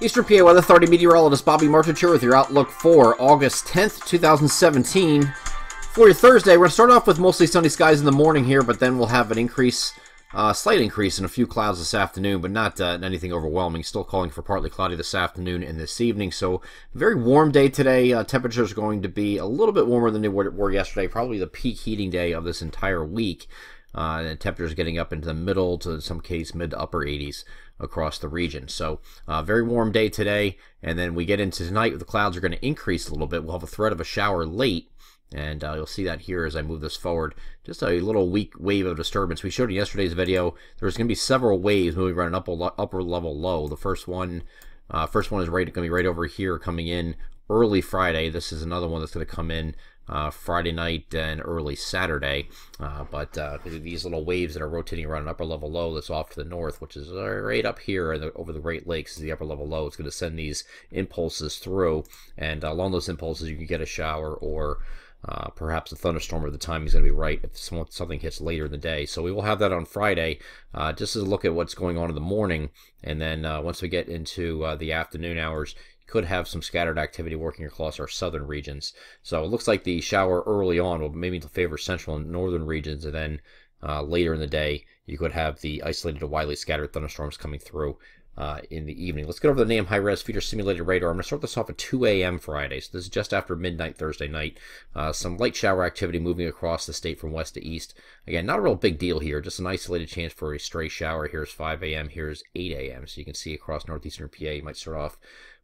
Eastern PA Weather Authority meteorologist Bobby Martich here with your outlook for August 10th, 2017. For your Thursday, we're going to start off with mostly sunny skies in the morning here, but then we'll have an increase, slight increase in a few clouds this afternoon, but not anything overwhelming. Still calling for partly cloudy this afternoon and this evening. So, very warm day today. Temperatures are going to be a little bit warmer than they were yesterday. Probably the peak heating day of this entire week. And temperatures getting up into the middle to, in some case, mid to upper 80s across the region. So, very warm day today. And then we get into tonight, the clouds are going to increase a little bit. We'll have a threat of a shower late. And you'll see that here as I move this forward. Just a little weak wave of disturbance. We showed in yesterday's video there's going to be several waves moving around an upper level low. The first one is going to be right over here coming in early Friday. This is another one that's going to come in Friday night and early Saturday. But these little waves that are rotating around an upper level low that's off to the north, which is right up here over the Great Lakes, is the upper level low. It's going to send these impulses through, and along those impulses you can get a shower or perhaps a thunderstorm, or the timing is going to be right if something hits later in the day. So we will have that on Friday, just as a look at what's going on in the morning. And then once we get into the afternoon hours, could have some scattered activity working across our southern regions. So it looks like the shower early on will maybe favor central and northern regions, and then later in the day you could have the isolated to widely scattered thunderstorms coming through in the evening. Let's get over the NAM high-res feature simulated radar. I'm going to start this off at 2 a.m. Friday, so this is just after midnight Thursday night. Some light shower activity moving across the state from west to east. Again, not a real big deal here, just an isolated chance for a stray shower. Here's 5 a.m., here's 8 a.m., so you can see across northeastern PA. You might start off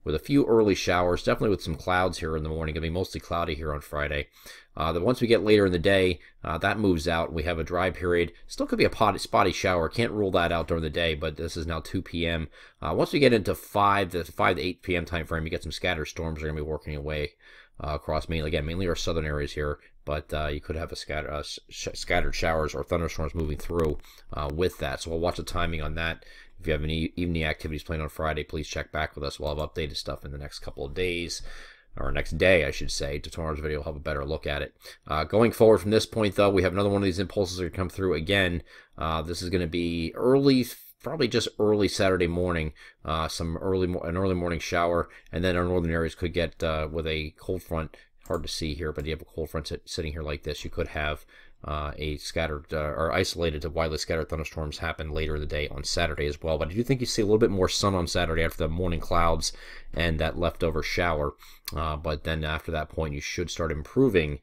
with a few early showers, definitely with some clouds here in the morning. Going to be mostly cloudy here on Friday. Then once we get later in the day, that moves out. We have a dry period. Still could be a spotty shower. Can't rule that out during the day, but this is now 2 p.m. Once we get into 5 to 8 p.m. time frame, you get some scattered storms that are going to be working away across mainly our southern areas here. But you could have a scattered showers or thunderstorms moving through with that. So we'll watch the timing on that. If you have any evening activities planned on Friday, please check back with us. We'll have updated stuff in the next couple of days, or next day, I should say. To tomorrow's video, we'll have a better look at it. Going forward from this point, though, we have another one of these impulses that are come through again. This is going to be early, probably just early Saturday morning, an early morning shower, and then our northern areas could get with a cold front. Hard to see here, but you have a cold front sitting here like this. You could have a scattered or isolated to widely scattered thunderstorms happen later in the day on Saturday as well. But I do think you see a little bit more sun on Saturday after the morning clouds and that leftover shower. But then after that point, you should start improving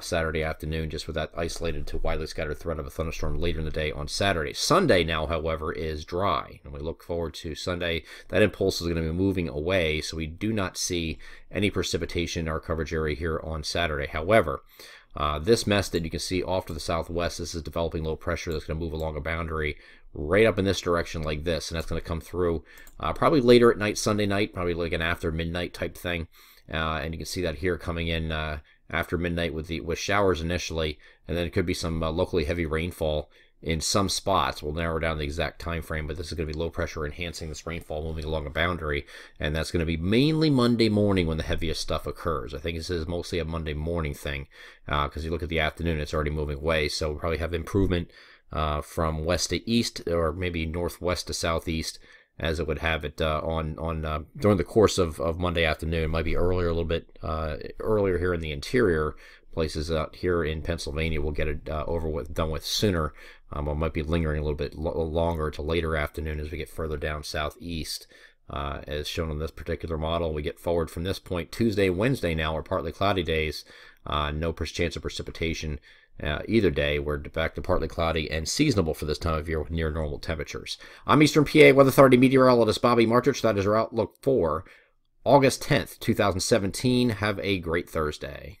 Saturday afternoon, just with that isolated to widely scattered threat of a thunderstorm later in the day on Saturday. Sunday now, however, is dry, and we look forward to Sunday. That impulse is going to be moving away, so we do not see any precipitation in our coverage area here on Saturday. However, this mess that you can see off to the southwest, this is developing low pressure that's going to move along a boundary right up in this direction like this, and that's going to come through probably later at night, Sunday night, probably like an after midnight type thing. And you can see that here coming in after midnight with showers initially, and then it could be some locally heavy rainfall in some spots. We'll narrow down the exact time frame, but this is going to be low pressure enhancing this rainfall moving along a boundary, and that's going to be mainly Monday morning when the heaviest stuff occurs. I think this is mostly a Monday morning thing, because you look at the afternoon, it's already moving away, so we'll probably have improvement from west to east, or maybe northwest to southeast, as it would have it during the course of Monday afternoon. It might be earlier, a little bit earlier here in the interior places out here in Pennsylvania. We'll get it done with sooner. It might be lingering a little bit longer to later afternoon as we get further down southeast, as shown on this particular model. We get forward from this point. Tuesday, Wednesday now are partly cloudy days. No chance of precipitation either day. We're back to partly cloudy and seasonable for this time of year with near normal temperatures. I'm Eastern PA Weather Authority meteorologist Bobby Martich. That is our outlook for August 10th, 2017. Have a great Thursday.